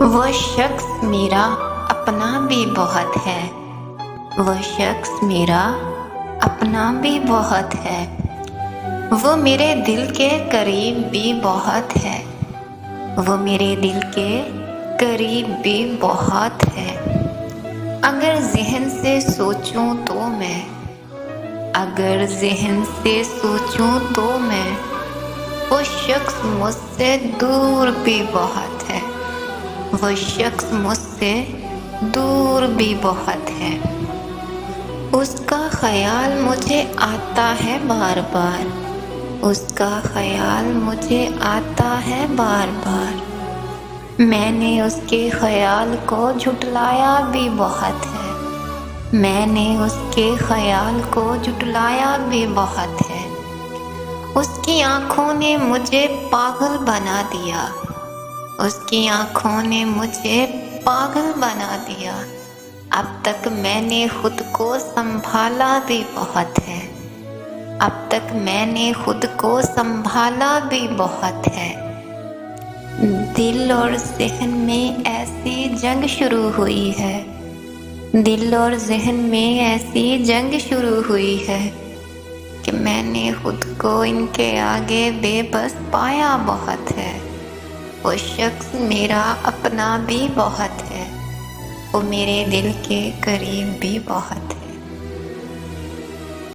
وہ شخص میرا اپنا بھی بہت ہے، وہ شخص میرا اپنا بھی بہت ہے، وہ میرے دل کے قریب بھی بہت ہے، وہ میرے دل کے قریب بھی بہت ہے۔ اگر ذہن سے سوچوں تو میں، اگر ذہن سے سوچوں تو میں، وہ شخص مجھ سے دور بھی بہت ہے، وہ شخص مجھ سے دور بھی بہت ہے۔ اس کا خیال مجھے آتا ہے بار بار، اس کا خیال مجھے آتا ہے بار بار۔ میں نے اس کے خیال کو جھٹلایا بھی بہت ہے، میں نے اس کے خیال کو جھٹلایا بھی بہت ہے۔ اس کی آنکھوں نے مجھے پاگل بنا دیا، اس کی آنکھوں نے مجھے پاگل بنا دیا۔ اب تک میں نے خود کو سنبھالا بھی بہت ہے، اب تک میں نے خود کو سنبھالا بھی بہت ہے۔ دل اور ذہن میں ایسی جنگ شروع ہوئی ہے، دل اور ذہن میں ایسی جنگ شروع ہوئی ہے کہ میں نے خود کو ان کے آگے بے بس پایا بہت ہے۔ وہ شخص میرا اپنا بھی بہت ہے، وہ میرے دل کے قریب بھی بہت ہے۔